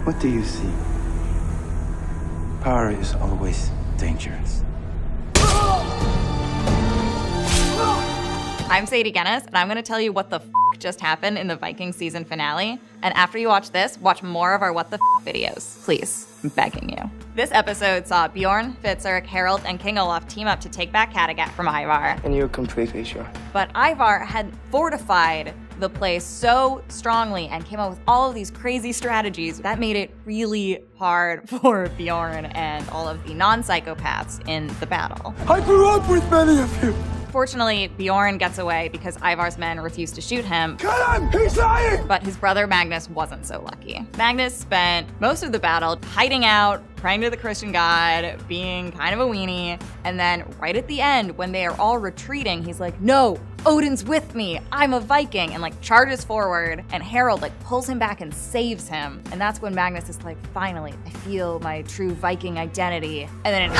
What do you see? Power is always dangerous. I'm Sadie Guinness, and I'm gonna tell you what the f just happened in the Vikings season finale. And after you watch this, watch more of our what the f videos. Please, I'm begging you. This episode saw Bjorn, Fitzurk, Harald, and King Olaf team up to take back Kattegat from Ivar. And you're completely sure? But Ivar had fortified the place so strongly and came up with all of these crazy strategies that made it really hard for Bjorn and all of the non-psychopaths in the battle. I grew up with many of you! Fortunately, Bjorn gets away because Ivar's men refuse to shoot him. Kill him! He's dying! But his brother Magnus wasn't so lucky. Magnus spent most of the battle hiding out, praying to the Christian God, being kind of a weenie, and then right at the end, when they are all retreating, he's like, no, Odin's with me, I'm a Viking, and like charges forward, and Harald like pulls him back and saves him. And that's when Magnus is like, finally, I feel my true Viking identity. And then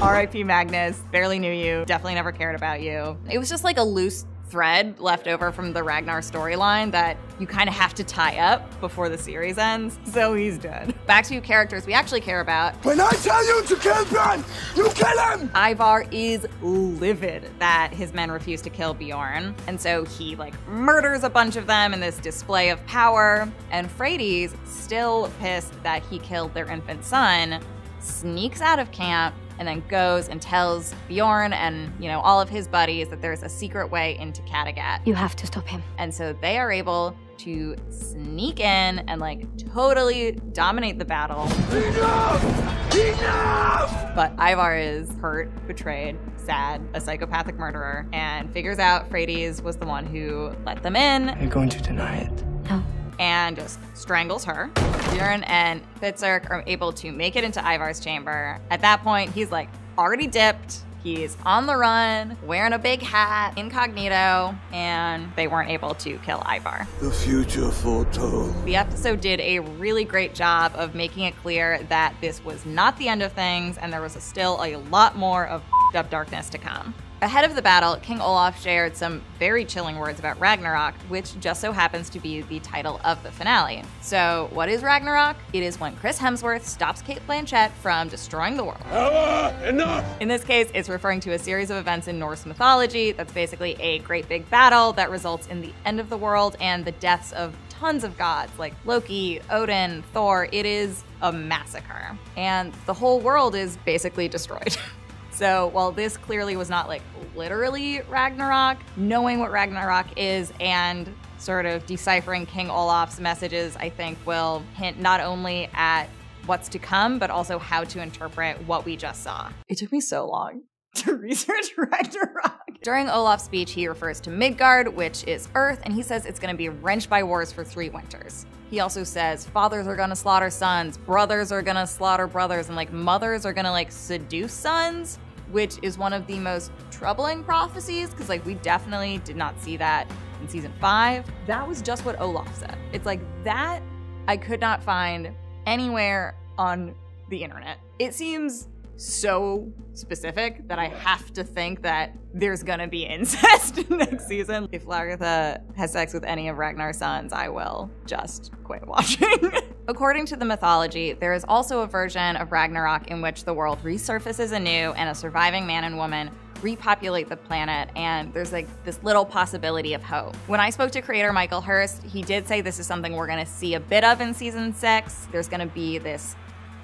R.I.P. Magnus, barely knew you, definitely never cared about you. It was just like a loose thread left over from the Ragnar storyline that you kind of have to tie up before the series ends, so he's dead. Back to characters we actually care about. When I tell you to kill Bjorn, you kill him! Ivar is livid that his men refuse to kill Bjorn, and so he like murders a bunch of them in this display of power, and Freydis, still pissed that he killed their infant son, sneaks out of camp and then goes and tells Bjorn and, you know, all of his buddies that there's a secret way into Kattegat. You have to stop him. And so they are able to sneak in and like totally dominate the battle. Enough! Enough! But Ivar is hurt, betrayed, sad, a psychopathic murderer, and figures out Freydis was the one who let them in. Are you going to deny it? No. And just strangles her. Bjorn and Fitzurk are able to make it into Ivar's chamber. At that point, he's like already dipped. He's on the run, wearing a big hat, incognito, and they weren't able to kill Ivar. The future foretold. The episode did a really great job of making it clear that this was not the end of things and there was still a lot more of up darkness to come. Ahead of the battle, King Olaf shared some very chilling words about Ragnarok, which just so happens to be the title of the finale. So what is Ragnarok? It is when Chris Hemsworth stops Cate Blanchett from destroying the world. Enough! In this case, it's referring to a series of events in Norse mythology that's basically a great big battle that results in the end of the world and the deaths of tons of gods like Loki, Odin, Thor. It is a massacre. And the whole world is basically destroyed. So while this clearly was not like literally Ragnarok, knowing what Ragnarok is and sort of deciphering King Olaf's messages, I think will hint not only at what's to come, but also how to interpret what we just saw. It took me so long to research Ragnarok. During Olaf's speech, he refers to Midgard, which is Earth, and he says it's gonna be wrenched by wars for 3 winters. He also says fathers are gonna slaughter sons, brothers are gonna slaughter brothers, and like mothers are gonna like seduce sons, which is one of the most troubling prophecies, because like we definitely did not see that in season 5. That was just what Olaf said. It's like that I could not find anywhere on the internet. It seems so specific that I have to think that there's gonna be incest next season. If Lagertha has sex with any of Ragnar's sons, I will just quit watching. According to the mythology, there is also a version of Ragnarok in which the world resurfaces anew and a surviving man and woman repopulate the planet, and there's like this little possibility of hope. When I spoke to creator Michael Hurst, he did say this is something we're gonna see a bit of in season 6. There's gonna be this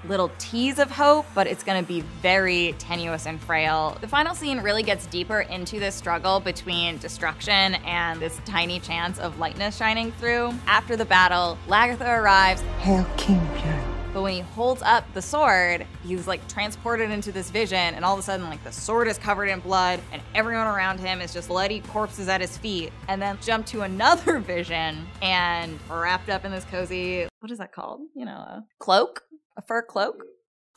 little tease of hope, but it's gonna be very tenuous and frail. The final scene really gets deeper into this struggle between destruction and this tiny chance of lightness shining through. After the battle, Lagertha arrives. Hail King Bjorn. But when he holds up the sword, he's like transported into this vision, and all of a sudden like the sword is covered in blood and everyone around him is just bloody corpses at his feet. And then jump to another vision and wrapped up in this cozy, what is that called? You know, a cloak? A fur cloak?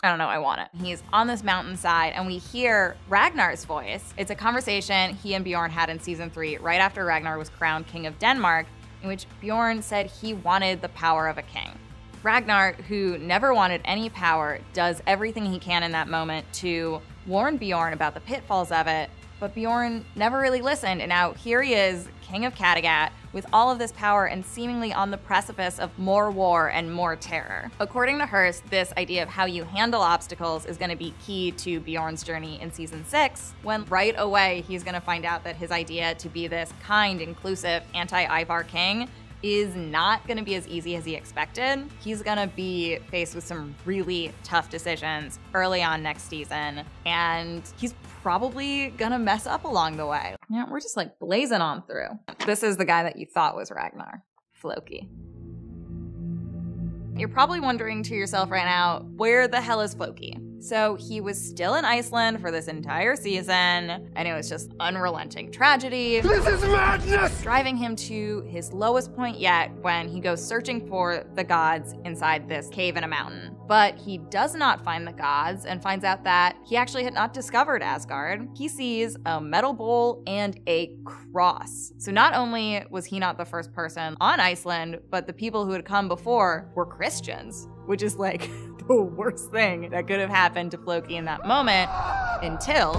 I don't know, I want it. He's on this mountainside and we hear Ragnar's voice. It's a conversation he and Bjorn had in season 3 right after Ragnar was crowned king of Denmark, in which Bjorn said he wanted the power of a king. Ragnar, who never wanted any power, does everything he can in that moment to warn Bjorn about the pitfalls of it, but Bjorn never really listened, and now here he is, king of Kattegat, with all of this power and seemingly on the precipice of more war and more terror. According to Hearst, this idea of how you handle obstacles is going to be key to Bjorn's journey in season 6, when right away he's going to find out that his idea to be this kind, inclusive, anti-Ivar king is not going to be as easy as he expected. He's going to be faced with some really tough decisions early on next season, and he's probably going to mess up along the way. Yeah, we're just like blazing on through. This is the guy that you thought was Ragnar, Floki. You're probably wondering to yourself right now, where the hell is Floki? So he was still in Iceland for this entire season, and it was just unrelenting tragedy. This is madness! Driving him to his lowest point yet when he goes searching for the gods inside this cave in a mountain. But he does not find the gods and finds out that he actually had not discovered Asgard. He sees a metal bowl and a cross. So not only was he not the first person on Iceland, but the people who had come before were Christians, which is like the worst thing that could have happened to Floki in that moment until...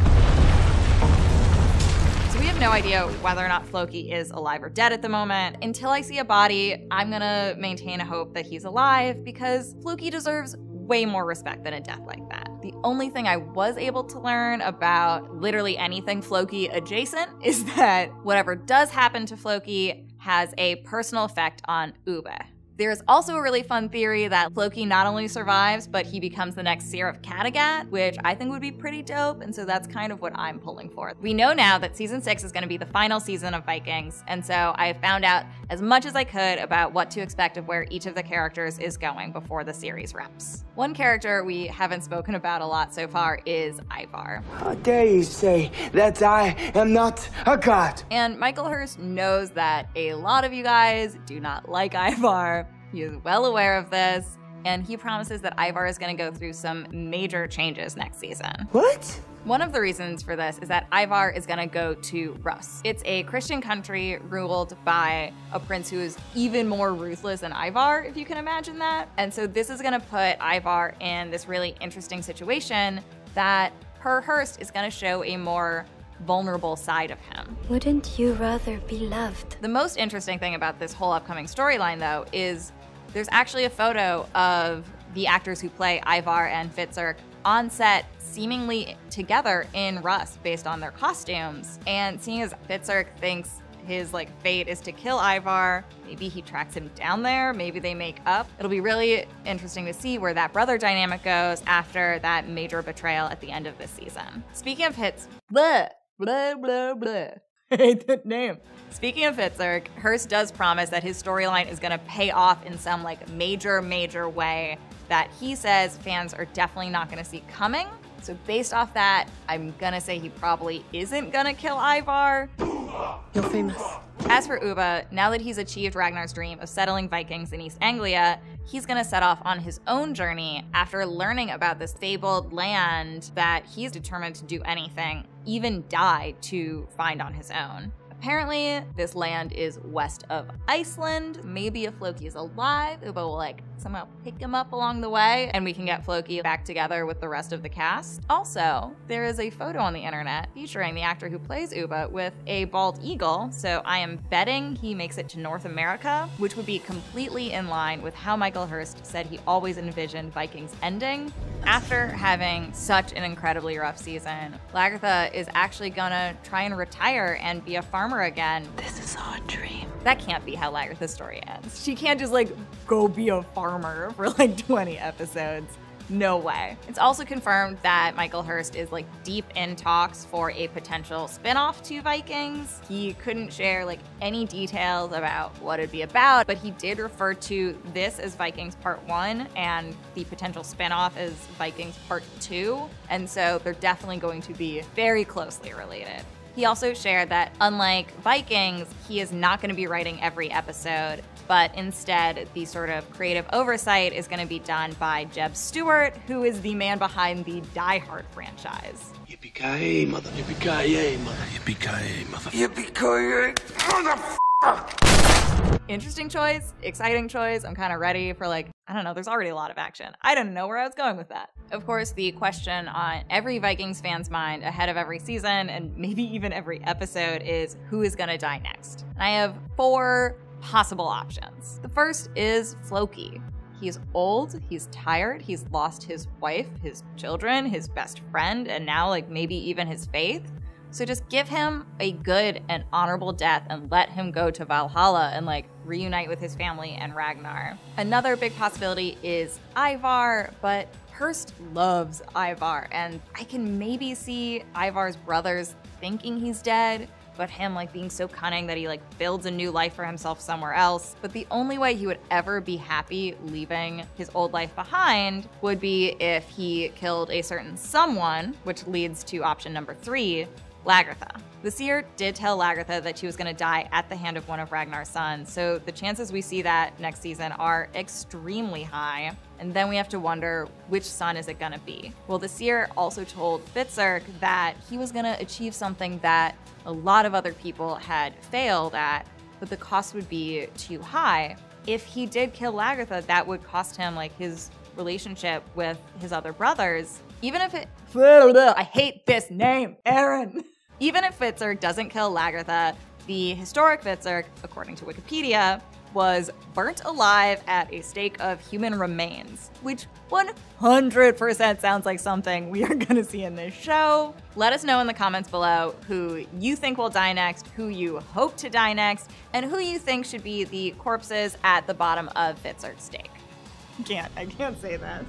So we have no idea whether or not Floki is alive or dead at the moment. Until I see a body, I'm gonna maintain a hope that he's alive because Floki deserves way more respect than a death like that. The only thing I was able to learn about literally anything Floki adjacent is that whatever does happen to Floki has a personal effect on Ube. There's also a really fun theory that Floki not only survives, but he becomes the next seer of Kattegat, which I think would be pretty dope, and so that's kind of what I'm pulling for. We know now that season 6 is going to be the final season of Vikings, and so I found out as much as I could about what to expect of where each of the characters is going before the series wraps. One character we haven't spoken about a lot so far is Ivar. How dare you say that I am not a god? And Michael Hurst knows that a lot of you guys do not like Ivar. He is well aware of this, and he promises that Ivar is going to go through some major changes next season. What? One of the reasons for this is that Ivar is going to go to Rus. It's a Christian country ruled by a prince who is even more ruthless than Ivar, if you can imagine that. And so this is going to put Ivar in this really interesting situation that, per Hearst, is going to show a more vulnerable side of him. Wouldn't you rather be loved? The most interesting thing about this whole upcoming storyline, though, is there's actually a photo of the actors who play Ivar and Fitzurk on set, seemingly together in Rus based on their costumes. And seeing as Fitzurk thinks his fate is to kill Ivar, maybe he tracks him down there, maybe they make up. It'll be really interesting to see where that brother dynamic goes after that major betrayal at the end of this season. Speaking of blah, blah, blah, blah. I hate that name. Speaking of Fitzurk, Hearst does promise that his storyline is gonna pay off in some major way that he says fans are definitely not gonna see coming. So based off that, I'm gonna say he probably isn't gonna kill Ivar. You're famous. As for Ube, now that he's achieved Ragnar's dream of settling Vikings in East Anglia, he's gonna set off on his own journey after learning about this fabled land that he's determined to do anything, even die, to find on his own. Apparently, this land is west of Iceland. Maybe if Floki is alive, Ube will somehow pick him up along the way and we can get Floki back together with the rest of the cast. Also, there is a photo on the internet featuring the actor who plays Ube with a bald eagle, so I am betting he makes it to North America, which would be completely in line with how Michael Hurst said he always envisioned Vikings ending. After having such an incredibly rough season, Lagertha is actually gonna try and retire and be a farmer again. This is our dream. That can't be how Lagertha's story ends. She can't just go be a farmer for 20 episodes. No way. It's also confirmed that Michael Hurst is deep in talks for a potential spin-off to Vikings. He couldn't share any details about what it'd be about, but he did refer to this as Vikings Part 1 and the potential spin-off as Vikings Part 2. And so they're definitely going to be very closely related. He also shared that, unlike Vikings, he is not going to be writing every episode, but instead the sort of creative oversight is going to be done by Jeb Stewart, who is the man behind the Die Hard franchise. Yippee-ki-yay, mother. Yippee-ki-yay, mother. Yippee-ki-yay, mother. Yippee-ki-yay, motherfucker! Interesting choice, exciting choice. I'm kind of ready for I don't know, there's already a lot of action. I didn't know where I was going with that. Of course, the question on every Vikings fan's mind ahead of every season, and maybe even every episode, is who is gonna die next? And I have 4 possible options. The first is Floki. He's old, he's tired, he's lost his wife, his children, his best friend, and now maybe even his faith. So just give him a good and honorable death and let him go to Valhalla and reunite with his family and Ragnar. Another big possibility is Ivar, but Hurst loves Ivar, and I can maybe see Ivar's brothers thinking he's dead, but him being so cunning that he builds a new life for himself somewhere else. But the only way he would ever be happy leaving his old life behind would be if he killed a certain someone, which leads to option number 3, Lagartha. The seer did tell Lagartha that she was going to die at the hand of one of Ragnar's sons, so the chances we see that next season are extremely high. And then we have to wonder, which son is it going to be? Well, the seer also told Fitzurk that he was going to achieve something that a lot of other people had failed at, but the cost would be too high. If he did kill Lagartha, that would cost him his relationship with his other brothers. Even if it... I hate this name, Aaron. Even if Fitzurk doesn't kill Lagartha, the historic Fitzurk, according to Wikipedia, was burnt alive at a stake of human remains, which 100% sounds like something we are going to see in this show. Let us know in the comments below who you think will die next, who you hope to die next, and who you think should be the corpses at the bottom of Fitzurk's stake. I can't say that.